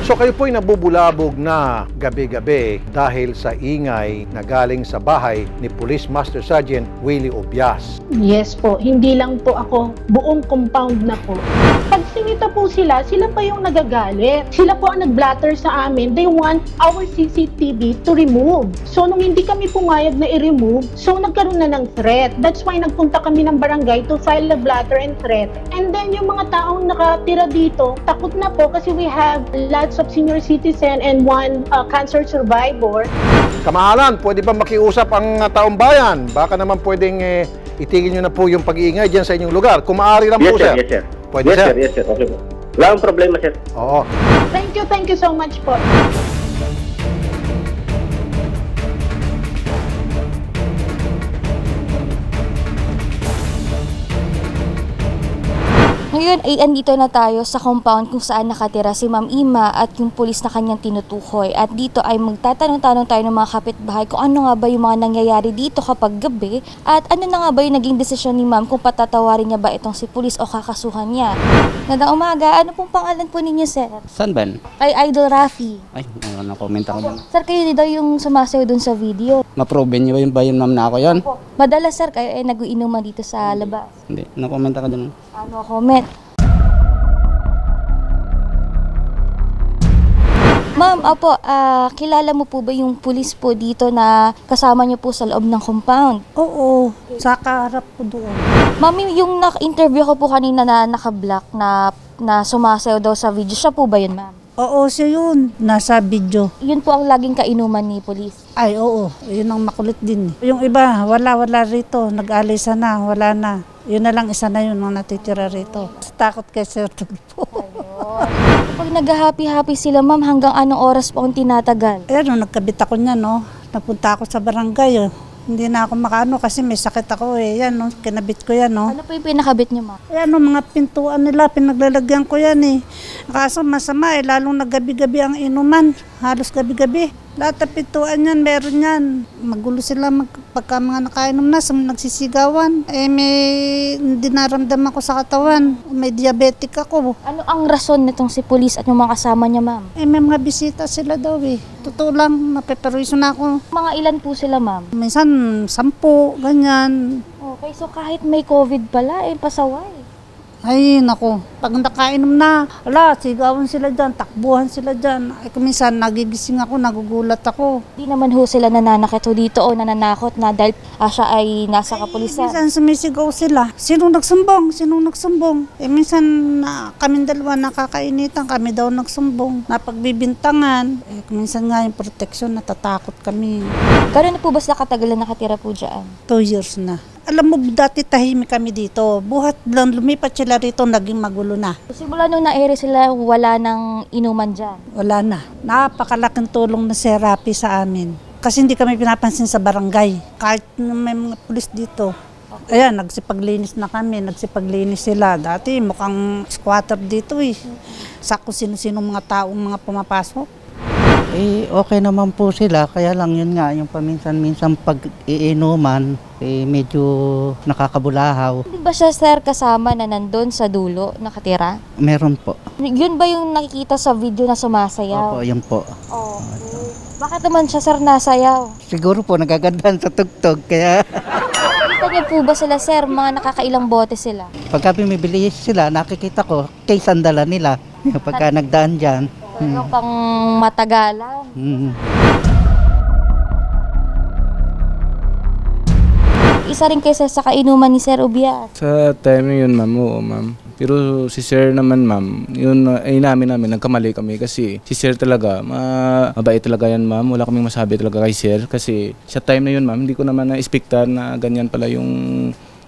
So kayo po'y nabubulabog na gabi-gabi dahil sa ingay na galing sa bahay ni Police Master Sergeant Willie Obias. Yes po, hindi lang po ako, buong compound na po. Pag sinita po sila pa yung nagagalit. Sila po ang nag-blatter sa amin. They want our CCTV to remove. So nung hindi kami pumayag na i-remove, so nagkaroon na ng threat. That's why nagpunta kami ng barangay to file the blatter and threat. And then yung mga taong nakatira dito, takot na po kasi we have lots of senior citizen and one cancer survivor. Kamahalan, pwede ba makiusap ang taong bayan? Baka naman pwedeng itigil nyo na po yung pag-iingay dyan sa inyong lugar. Kung maaari lang po, sir. Yes, sir. Pwede, yes, sir? Yes, sir. Okay po. Wala akong problema, sir. Oo. Thank you so much po. Ngayon ay andito na tayo sa compound kung saan nakatira si Ma'am Ima at yung pulis na kanyang tinutukoy. At dito ay magtatanong-tanong tayo ng mga kapitbahay kung ano nga ba yung mga nangyayari dito kapag gabi at ano na nga ba yung naging desisyon ni Ma'am kung patatawarin niya ba itong si pulis o kakasuhan niya. Nandang umaga, ano pong pangalan po ninyo, sir? Saan ba? Ay Idol Rafi. Ay, na-comment ako dyan. Sir, kayo daw yung sumasayo dun sa video. Ma-proven niyo ba yun, ma'am, na ako yun? Madalas, sir, kayo ay nag-uinuman dito sa labas. Hindi, na-comment ako dyan. Ano comment? Ma'am, apo, kilala mo po ba yung pulis po dito na kasama niyo po sa loob ng compound? Oo, sa kaharap ko doon. Ma'am, yung interview ko po kanina na naka-block na sumasayaw daw sa video, siya po ba yun, ma'am? Oo, siya yun. Nasa video. Yun po ang laging kainuman ni pulis. Ay, oo. Yun ang makulit din. Yung iba, wala rito. Nag-alisa na, wala na. Yun na lang, isa na yun ang natitira rito. Takot kay Sir Tulfo. Pag nag-happy-happy sila, ma'am, hanggang anong oras po ang tinatagal? Ayun, nagkabit ako niya, no? Napunta ako sa barangay, oh. Hindi na ako makaano kasi may sakit ako eh. Yan, no? Kinabit ko yan, no? Ano po yung pinakabit niyo, ma'am? Ayan, no, mga pintuan nila, pinaglalagyan ko yan eh. Kaso masama eh, lalong naggabi-gabi ang inuman. Halos gabi-gabi. Lahat ng pintuan yan, meron yan. Magulo sila pagka mga nakainom na, nagsisigawan. Eh, may dinaramdaman ko sa katawan. May diabetic ako. Ano ang rason nitong si pulis at yung mga kasama niya, ma'am? Eh, may mga bisita sila daw eh. Totoo lang, napeperwisyo na ako. Mga ilan po sila, ma'am? Minsan, 10, ganyan. Okay, so kahit may COVID pala, eh, pasaway. Ay, naku. Pag nakainom na, sigawan sila dyan, takbuhan sila dyan. Ay, minsan, nagigising ako, nagugulat ako. Di naman ho sila nananakit ho dito o nananakot na dahil siya ay nasa kapulisan. Minsan, sumisigaw sila. Sinong nagsumbong? Sinong nagsumbong? Eh, minsan, kaming dalawa nakakainitan, kami daw nagsumbong. Napagbibintangan. Eh, minsan nga yung proteksyon, natatakot kami. Gano'n na po ba sila katagal na nakatira po dyan? 2 years na. Alam mo, dati tahimik kami dito. Buhat lang, lumipat sila rito, naging magulo na. Simula nung na-ere sila, wala nang inuman dyan? Wala na. Napakalaking tulong na si Rapi sa amin. Kasi hindi kami pinapansin sa barangay. Kahit may mga pulis dito. Ayan, nagsipaglinis na kami, nagsipaglinis sila. Dati mukhang squatter dito eh. Sa kung sino-sino mga taong mga pumapasok. Eh, okay naman po sila. Kaya lang yun nga, yung paminsan-minsan pag-iinuman, eh, medyo nakakabulahaw. Hindi ba siya, sir, kasama na nandun sa dulo, nakatira? Meron po. Yun ba yung nakikita sa video na sumasayaw? Opo, yun po. Oo. Bakit naman siya, sir, nasayaw? Siguro po, nagagandahan sa tugtog, kaya... Nakita niyo po ba sila, sir? Mga nakakailang bote sila? Pagka bumibili sila, nakikita ko, kay sandala nila. Pagka nagdaan dyan. Ano pang matagalan? Isa rin kayo sa kainuman ni Sir Obias. Sa time na yun, ma'am, oo, ma'am. Pero si Sir naman, ma'am, yun ay namin, nagkamali kami kasi si Sir talaga, mabait talaga yan, ma'am. Wala kaming masabi talaga kay Sir kasi sa time na yun, ma'am, hindi ko naman na-expectan na ganyan pala yung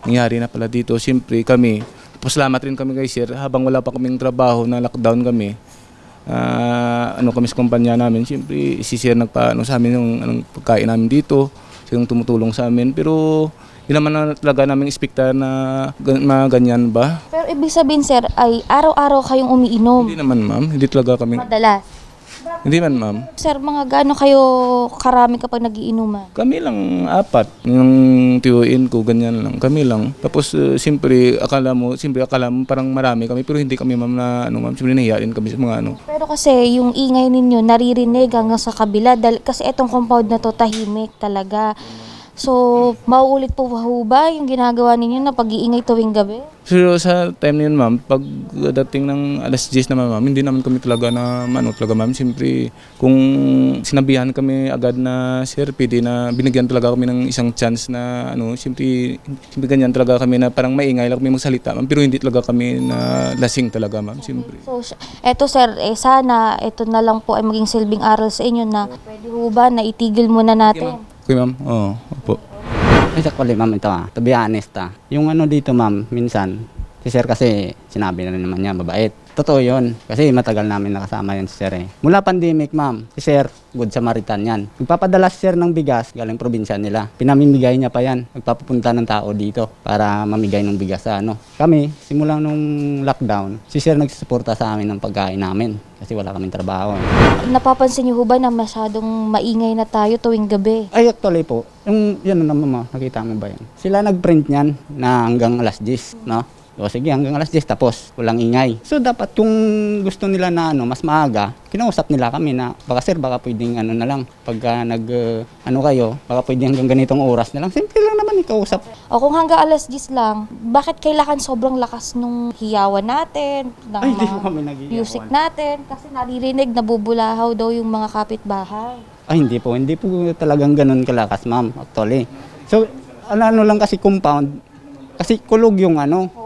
nangyari na pala dito. Siyempre kami, pasalamat rin kami kay Sir habang wala pa kaming trabaho, na lockdown kami. Kami sa kumpanya namin, siyempre si Sir nagpaano sa amin yung pagkain namin dito, siyang tumutulong sa amin, pero hindi naman na talaga namin expectan na ganyan ba. Pero ibig sabihin, sir, ay araw-araw kayong umiinom? Hindi naman, ma'am, hindi talaga kami. Madalas? Hindi man, ma'am. Sir, mga gaano kayo karami kapag nagiinuman? Kami lang 4. Yung tiyuin ko, ganyan lang. Kami lang. Tapos, siyempre, akala mo parang marami kami, pero hindi kami, ma'am, na ma'am, siyempre nahiyain kami sa mga Pero kasi yung ingay ninyo naririnig hanggang sa kabila kasi etong compound na to tahimik talaga. So, mauulit po ba yung ginagawa ninyo na pag-iingay tuwing gabi? So, sa time na yun, ma'am, pag dating ng alas 10 naman, ma'am, hindi naman kami talaga ma'am. Siyempre, kung sinabihan kami agad na, sir, pwede na binigyan talaga kami ng isang chance na, siyempre ganyan talaga kami na parang maingay lang kami magsalita, ma'am, pero hindi talaga kami na lasing talaga, ma'am, siyempre. So, eto sir, sana ito na lang po ay maging silbing aral sa inyo na pwede ho ba na itigil muna natin? Okay, ma'am. Oo, opo. Exactly, ma'am, ito to be honest yung dito, ma'am, minsan, si sir kasi sinabi na rin naman niya, mabait. Totoo yun, kasi matagal namin nakasama yan si sir Mula pandemic, ma'am, si sir, good Samaritan yan. Nagpapadala si sir ng bigas, galing probinsya nila. Pinamimigay niya pa yan, nagpapapunta ng tao dito para mamigay ng bigas sa Kami, simula nung lockdown, si sir nagsusuporta sa amin ng pagkain namin kasi wala kaming trabaho. Napapansin niyo ba na masyadong maingay na tayo tuwing gabi? Ay, actually po, yan naman, ma'am, nakita mo ba yan? Sila nag-print niyan na hanggang alas 10, no? O sige, hanggang alas 10 tapos, walang ingay. So dapat kung gusto nila na mas maaga, kinausap nila kami na baka sir, baka pwedeng na lang, pagka kayo, baka pwedeng hanggang ganitong oras na lang. Simple lang naman ikausap. O kung hanggang alas 10 lang, bakit kailangan sobrang lakas nung hiyawan natin, ng Ay, mga music natin? Kasi naririnig, nabubulahaw daw yung mga kapitbahay. Ay, hindi po talagang ganun kalakas, ma'am, actually. So, ano lang kasi compound, kasi kulog yung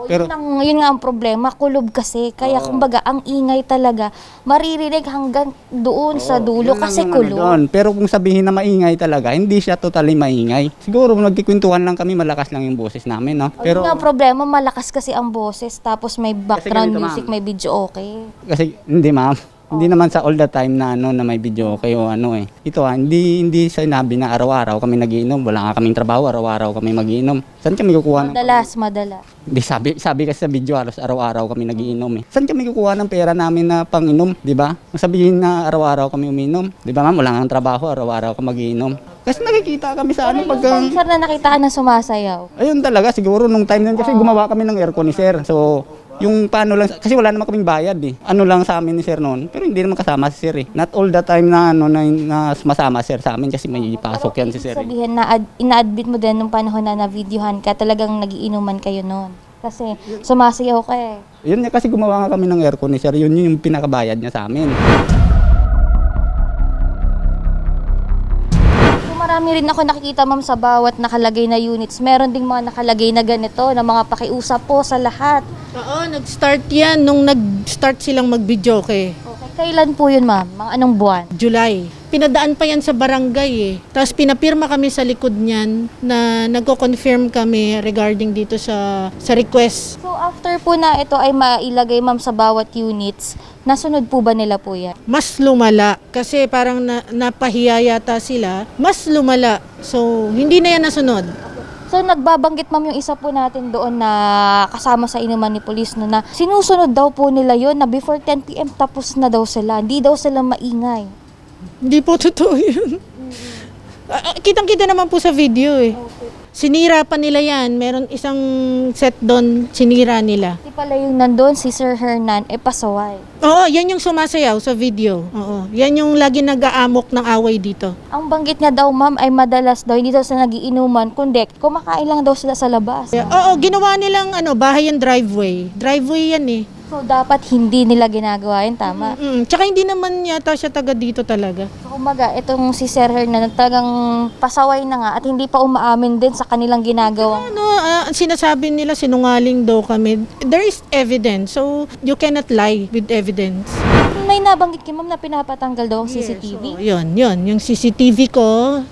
pero yun nga ang problema, kulob kasi. Kaya kumbaga, ang ingay talaga, maririnig hanggang doon sa dulo kasi kulog. Pero kung sabihin na maingay talaga, hindi siya totally maingay. Siguro nagkikwentuhan lang kami, malakas lang yung boses namin, no? Pero yun nga ang problema, malakas kasi ang boses, tapos may background music, may video okay. Kasi hindi, ma'am. Hindi naman sa all the time na na may video kayo Ito hindi sinabi na araw-araw kami nagiinom. Wala nga kaming trabaho, araw-araw kami magiinom. Saan kami kukuha Madalas. Hindi sabi kasi sa video halos araw-araw kami nagiinom Saan kami kukuha ng pera namin na pang-inom, 'di ba? Sabihin na araw-araw kami uminom. 'Di ba, ma'am? Wala nga trabaho, araw-araw kami magiinom. Kasi nakikita kami sa pag sir na nakitaan na sumasayaw. Ayun talaga siguro nung time nun kasi gumawa kami ng aircon ni sir. So yung paano lang, kasi wala naman kaming bayad lang sa amin ni sir noon, pero hindi naman kasama si sir Not all the time na masama sir sa amin kasi may pasok yan si sir Sabihin na ina-admit mo din nung panahon na na-videohan ka, talagang nagiinuman kayo noon. Kasi sumasayaw ka Yun niya kasi gumawa nga kami ng aircon ni sir, yun yung pinakabayad niya sa amin. Marami rin ako nakikita, ma'am, sa bawat nakalagay na units. Meron ding mga nakalagay na ganito, na mga pakiusap po sa lahat. Oo, nag-start yan nung nag-start silang mag-videoke. Okay, kailan po yun, ma'am? Mga anong buwan? July. Pinadaan pa yan sa barangay Tapos pinapirma kami sa likod niyan na nagko-confirm kami regarding dito sa request. So after po na ito ay mailagay, ma'am, sa bawat units, nasunod po ba nila po yan? Mas lumala kasi parang napahiya yata sila. Mas lumala. So hindi na yan nasunod. So nagbabanggit, ma'am, yung isa po natin doon na kasama sa inuman ni police na sinusunod daw po nila yon na before 10 PM tapos na daw sila. Hindi daw sila maingay. Hindi po totoo yun. Kitang-kita naman po sa video Sinira pa nila yan. Meron isang set doon, sinira nila. Hindi pala yung nandun, si Sir Hernan, pasaway. Oo, yan yung sumasayaw sa video. Oo, yan yung lagi nag-aamok ng away dito. Ang banggit niya daw, ma'am, ay madalas daw, hindi daw sila nagiinuman, kundi kumakain lang daw sila sa labas. Oo, ginawa nilang bahay yung driveway. Driveway yan So, dapat hindi nila ginagawa yun, tama? Tsaka hindi naman yata siya taga dito talaga. So, kumaga, itong si Sir Hernan, talagang pasaway na nga at hindi pa umaamin din sa kanilang ginagawa. Sinasabi nila sinungaling daw kami. There is evidence, so you cannot lie with evidence. May nabanggit kayo, ma'am, na pinapatanggal daw ang CCTV? Yun. Yung CCTV ko,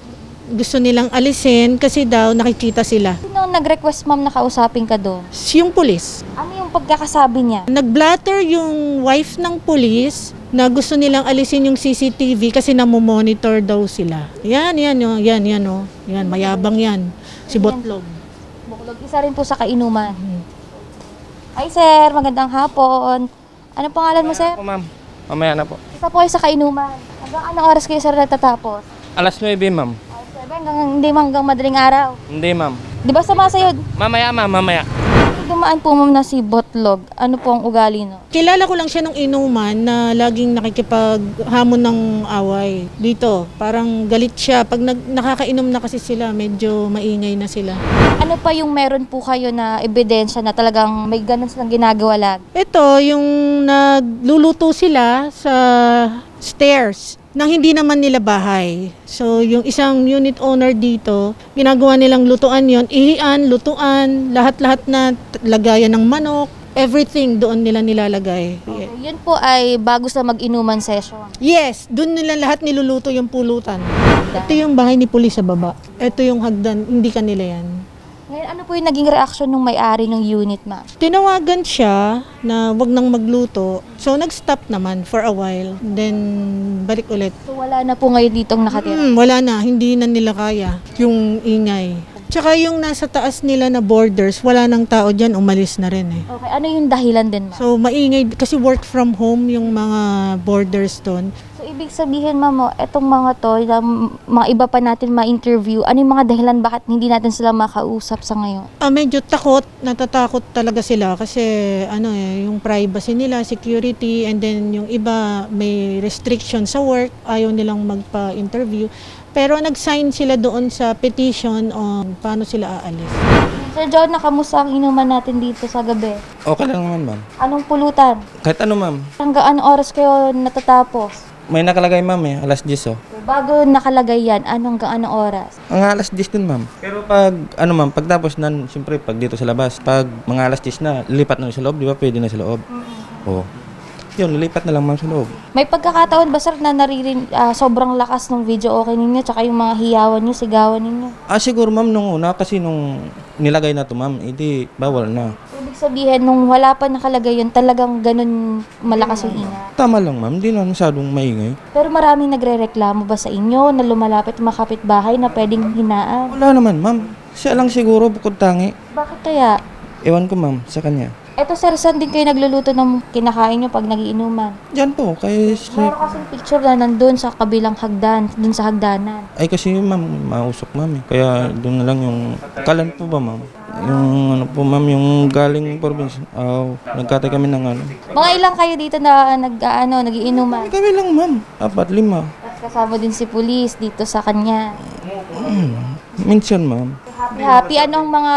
gusto nilang alisin kasi daw nakikita sila. Sino nag-request, ma'am, na kausapin ka doon? Yung pulis. Ano yung pagkakasabi niya? Nag-blatter yung wife ng pulis na gusto nilang alisin yung CCTV kasi namomonitor daw sila. Yan, mayabang yan. Si Botlog. Isa rin po sa kainuman. Hi, sir. Magandang hapon. Ano pangalan mo, sir? Ma'am. Mamaya na po. Isa po kayo sa kainuman. Hanggang anong oras kayo sir natatapos? Alas 9, ma'am. Hindi hanggang madaling araw. Hindi, ma'am. Di ba sumasayod? Mamaya, ma'am, mamaya. Dumaan po ma'am na si Botlog. Ano po ang ugali no? Kilala ko lang siya nung inuman na laging nakikipaghamon ng away dito. Parang galit siya. Pag nakakainom na kasi sila, medyo maingay na sila. Ano pa yung meron po kayo na ebidensya na talagang may ganun silang ginagawa lagi? Ito, yung nagluluto sila sa stairs na hindi naman nila bahay. So, yung isang unit owner dito, ginagawa nilang lutuan yon, ihian, lutuan, lahat-lahat na lagayan ng manok, everything doon nila nilalagay. Okay. Yun po ay bago sa mag-inuman session. Yes, doon nila lahat niluluto yung pulutan. Ito yung bahay ni Pulis sa baba. Ito yung hagdan, hindi kanila yan. Ngayon, ano po yung naging reaksyon ng may-ari ng unit, ma'am? Tinawagan siya na wag nang magluto. So, nag-stop naman for a while. Then, balik ulit. So, wala na po ngayon ditong nakatira? Wala na. Hindi na nila kaya yung ingay. Tsaka yung nasa taas nila na borders, wala nang tao dyan, umalis na rin eh. Okay, ano yung dahilan din, ma'am? So, maingay. Kasi work from home yung mga borders doon. So, ibig sabihin, ma'am, etong mga to, mga iba pa natin ma-interview, ano yung mga dahilan bakit hindi natin sila makausap sa ngayon? Medyo takot, natatakot talaga sila kasi yung privacy nila, security, and then yung iba may restriction sa work, ayaw nilang magpa-interview. Pero nag-sign sila doon sa petition on paano sila aalis. Sir John, nakamusta ang inuman natin dito sa gabi? Okay lang naman, ma'am. Anong pulutan? Kahit ano, ma'am. Hanggang anong oras kayo natatapos? May nakalagay, ma'am, alas 10, oh. Bago nakalagay yan, hanggang anong oras? Ang alas 10 din, ma'am. Pero pag, ma'am, pagtapos na, siyempre, pag dito sa labas, pag mga alas 10 na, lilipat na sa loob, di ba? Pwede na sa loob. Oo. Yun, lilipat na lang, ma'am, sa loob. May pagkakataon ba, sir, na sobrang lakas ng video okay ninyo, tsaka yung mga hiyawan nyo, sigawan ninyo? Siguro, ma'am, nung una, kasi nung nilagay na to, ma'am, hindi, bawal na. Ibig sabihin, nung wala pa nakalagay yun, talagang ganun malakas yung ingay? Tama lang, ma'am, hindi na masyadong maingay. Pero maraming nagre-reklamo ba sa inyo na lumalapit mga kapitbahay na pwedeng hinaan? Wala naman, ma'am. Siya lang siguro, bukod tangi. Bakit kaya? Ewan ko, ma'am, sa kanya. Eto sir, saan din kayo nagluluto ng kinakain nyo pag nagiinuman? Diyan po, kay... Meron kasing picture na nandun sa kabilang hagdan, dun sa hagdanan. Ay kasi ma'am, mausok ma'am eh. Kaya doon na lang yung... Kalan po ba ma'am? Yung po ma'am, yung galing province. Nagkatay kami ng Mga ilang kayo dito na nagiinuman? Kami lang ma'am, 4, 5. At kasama din si pulis dito sa kanya. Minsan ma'am. Happy, anong mga...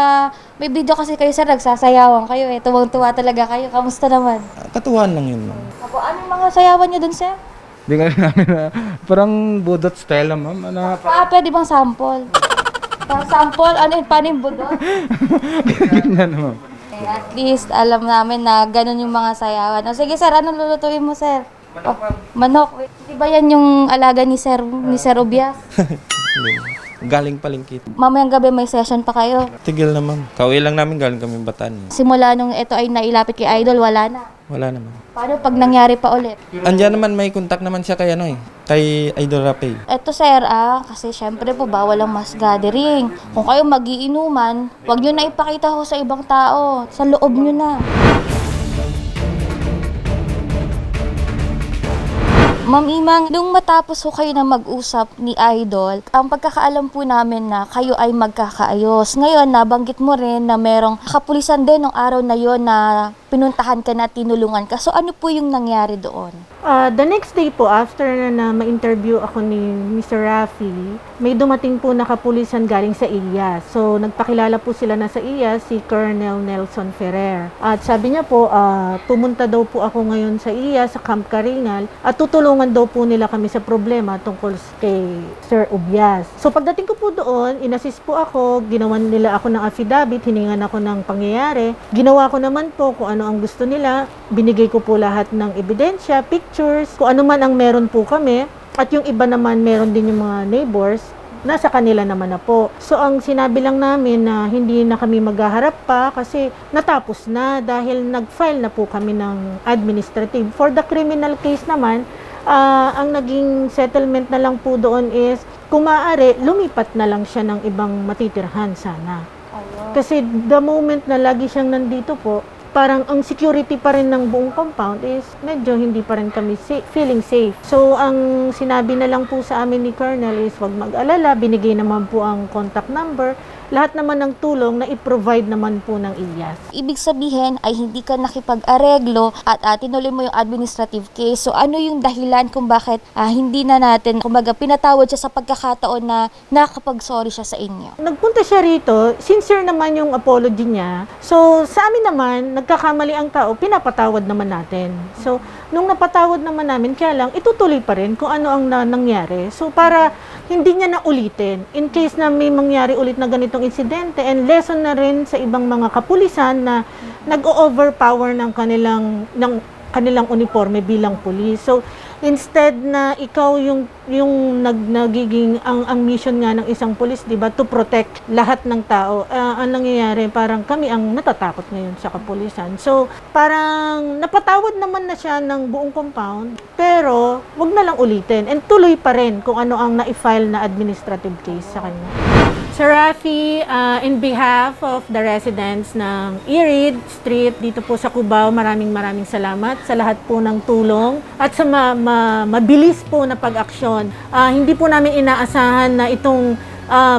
May video kasi kayo sir, nagsasayawan kayo eh. Tuwang-tuwa talaga kayo. Kamusta naman? Katuwaan lang yun ma'am. Ako, anong mga sayawan nyo dun sir? Hindi nga namin na, parang budot style lang, ma'am. Pwede bang sample? Sample? Paano yung budot? Ganyan, ma'am. At least, alam namin na ganun yung mga sayawan. O sige sir, anong lulutuin mo sir? Manok. Di ba yan yung alaga ni Sir Obias? Galing palengke. Mamayang gabi may session pa kayo. Tigil na ma'am. Kauwi lang namin galing kami Bataan. Simula nung ito ay nailapit kay Idol, wala na. Wala naman. Paano pag nangyari pa ulit? Andiyan naman, may contact naman siya kay kay Idol Rapay. Eto sir, kasi syempre po bawal ang mass gathering. Kung kayo magiinuman, huwag nyo na ipakita ho sa ibang tao. Sa loob nyo na. Ma'am Imang, nung matapos ho kayo na mag-usap ni Idol, ang pagkakaalam po namin na kayo ay magkakaayos. Ngayon, nabanggit mo rin na merong kapulisan din ng araw na yon na pinuntahan ka na at tinulungan ka. So ano po yung nangyari doon? The next day po, after na ma-interview ako ni Mr. Rafi, may dumating po na kapulisan galing sa IAS. So nagpakilala po sila na sa IAS si Colonel Nelson Ferrer. At sabi niya po, pumunta daw po ako ngayon sa IAS, sa Camp Karingal, at tutulungan daw po nila kami sa problema tungkol kay Sir Obias. So pagdating ko po doon, inassist po ako, ginawan nila ako ng affidavit, hiningan ako ng pangyayari. Ginawa ko naman po kung ano ang gusto nila. Binigay ko po lahat ng ebidensya, pictures, kung ano man ang meron po kami. At yung iba naman, meron din yung mga neighbors, nasa kanila naman na po. So ang sinabi lang namin na hindi na kami maghaharap pa kasi natapos na dahil nag-file na po kami ng administrative. For the criminal case naman, ang naging settlement na lang po doon is kung maaari, lumipat na lang siya ng ibang matitirhan sana. Kasi the moment na lagi siyang nandito po, parang ang security pa rin ng buong compound is medyo hindi pa rin kami feeling safe. So, ang sinabi na lang po sa amin ni Colonel is huwag mag-alala, binigay naman po ang contact number. Lahat naman ng tulong na i-provide naman po ng IAS. Ibig sabihin ay hindi ka nakipag-areglo at tinuloy mo yung administrative case. So ano yung dahilan kung bakit hindi na natin, kumbaga pinatawad siya sa pagkakataon na nakapag-sorry siya sa inyo? Nagpunta siya rito, sincere naman yung apology niya. So sa amin naman, nagkakamali ang tao, pinapatawad naman natin. So nung napatawad naman namin, kaya lang itutuloy pa rin kung ano ang nangyari. So para hindi niya na ulitin, in case na may mangyari ulit na ganitong insidente, and lesson na rin sa ibang mga kapulisan na nag-overpower ng kanilang uniforme bilang pulis. So instead na ikaw yung nagiging ang mission nga ng isang pulis, 'di ba, to protect lahat ng tao. Ang nangyayari, parang kami ang natatakot ngayon sa kapulisan. So parang napatawad naman na siya ng buong compound, pero wag na lang ulitin and tuloy pa rin kung ano ang na-file na administrative case sa kanya. Sir Rafi, in behalf of the residents ng Irid Street dito po sa Cubao, maraming salamat sa lahat po ng tulong at sa mabilis po na pag-aksyon. Hindi po namin inaasahan na itong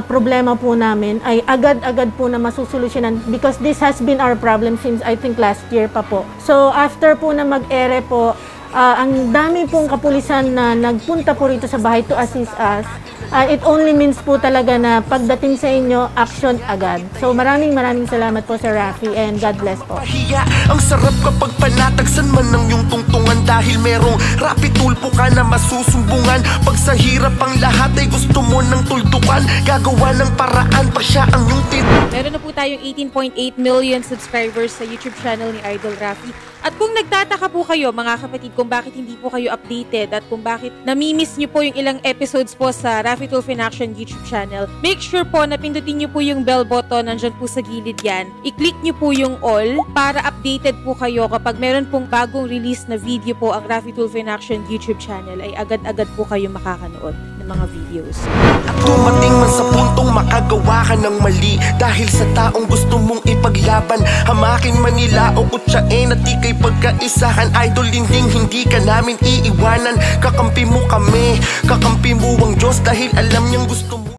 problema po namin ay agad-agad po na masusolusyonan because this has been our problem since I think last year pa po. So after po na mag-ere po, ang dami pong kapulisan na nagpunta po rito sa bahay to assist us. It only means po talaga na pagdating sa inyo, action agad. So maraming salamat po Sir Rafi and God bless po. Ang sarap kapag panatagsan man ng iyong tungtungan dahil merong rapid tulpo ka na masusumbungan. Pag sa hirap ang lahat ay gusto mo ng tuldukan, gagawa ng paraan pa siya ang iyong Meron na po tayong 18.8 million subscribers sa YouTube channel ni Idol Rafi. At kung nagtataka po kayo mga kapatid kung bakit hindi po kayo updated at kung bakit namimiss nyo po yung ilang episodes po sa Rafi Tulfo in Action YouTube channel, make sure po na pindutin nyo po yung bell button, nandyan po sa gilid yan. I-click nyo po yung all para updated po kayo kapag meron pong bagong release na video po ang Rafi Tulfo in Action YouTube channel ay agad-agad po kayo makakanood ng mga videos. At dumating man sa puntong makagawa ka ng mali dahil sa taong gusto mong ipaglaban, hamakin man nila o kutsain at ikay pagkaisahan. Idol, hindi ka namin iiwanan. Kakampi mo kami, kakampi mo ang Diyos dahil alam niyang gusto mo.